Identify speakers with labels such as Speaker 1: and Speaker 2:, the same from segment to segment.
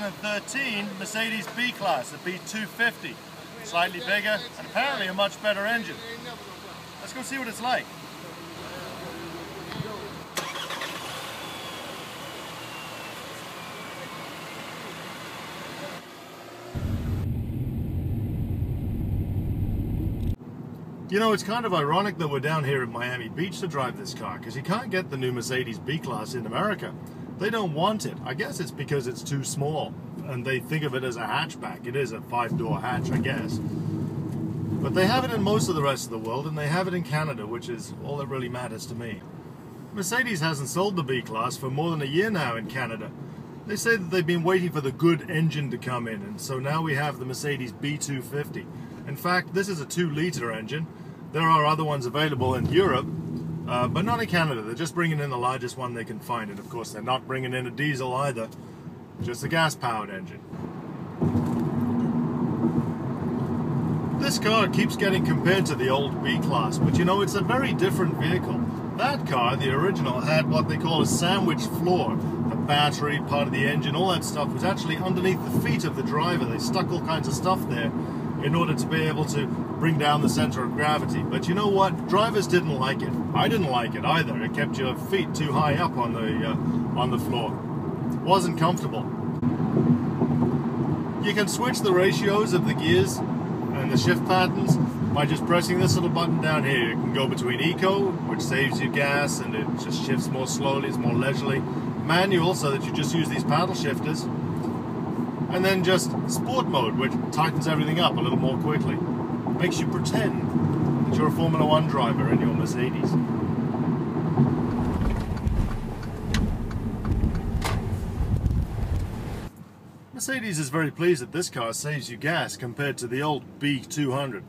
Speaker 1: 2013 Mercedes B-Class, the B250. Slightly bigger and apparently a much better engine. Let's go see what it's like. You know, it's kind of ironic that we're down here at Miami Beach to drive this car, because you can't get the new Mercedes B-Class in America. They don't want it. I guess it's because it's too small, and they think of it as a hatchback. It is a 5-door hatch, I guess. But they have it in most of the rest of the world, and they have it in Canada, which is all that really matters to me. Mercedes hasn't sold the B-Class for more than a year now in Canada. They say that they've been waiting for the good engine to come in, and so now we have the Mercedes B250. In fact, this is a 2-liter engine. There are other ones available in Europe, but not in Canada. They're just bringing in the largest one they can find, and of course they're not bringing in a diesel either, just a gas-powered engine. This car keeps getting compared to the old B-Class, but you know, it's a very different vehicle. That car, the original, had what they call a sandwich floor. The battery, part of the engine, all that stuff was actually underneath the feet of the driver. They stuck all kinds of stuff there in order to be able to bring down the center of gravity. But you know what? Drivers didn't like it. I didn't like it either. It kept your feet too high up on the floor. It wasn't comfortable. You can switch the ratios of the gears and the shift patterns by just pressing this little button down here. You can go between Eco, which saves you gas and it just shifts more slowly, it's more leisurely. Manual, so that you just use these paddle shifters. And then just Sport mode, which tightens everything up a little more quickly. Makes you pretend that you're a Formula 1 driver in your Mercedes. Mercedes is very pleased that this car saves you gas compared to the old B200.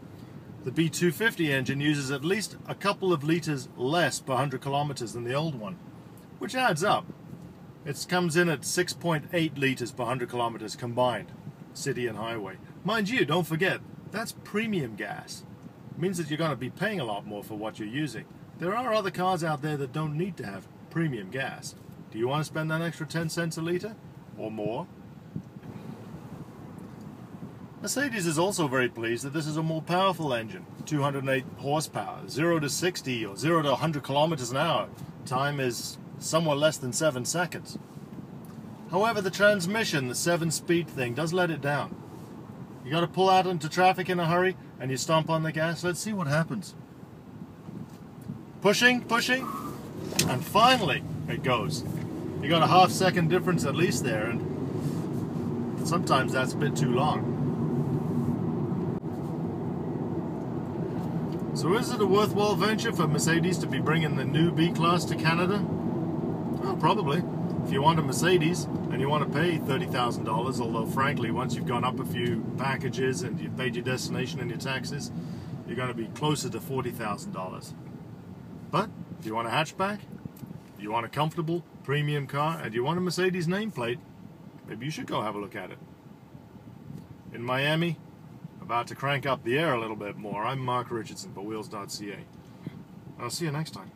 Speaker 1: The B250 engine uses at least a couple of liters less per 100 kilometers than the old one, which adds up. It comes in at 6.8 liters per 100 kilometers combined, city and highway. Mind you, don't forget, that's premium gas. It means that you're going to be paying a lot more for what you're using. There are other cars out there that don't need to have premium gas. Do you want to spend that extra 10 cents a liter or more? Mercedes is also very pleased that this is a more powerful engine, 208 horsepower, 0 to 60 or 0 to 100 kilometers an hour. Time is somewhat less than 7 seconds. However, the transmission, the 7-speed thing, does let it down. You got to pull out into traffic in a hurry and you stomp on the gas. Let's see what happens. Pushing, pushing, and finally it goes. You got a half-second difference at least there, and sometimes that's a bit too long. So is it a worthwhile venture for Mercedes to be bringing the new B-Class to Canada? Well, probably. If you want a Mercedes and you want to pay $30,000, although frankly, once you've gone up a few packages and you've paid your destination and your taxes, you're going to be closer to $40,000. But if you want a hatchback, you want a comfortable premium car, and you want a Mercedes nameplate, maybe you should go have a look at it. In Miami, about to crank up the air a little bit more, I'm Richardson for wheels.ca. I'll see you next time.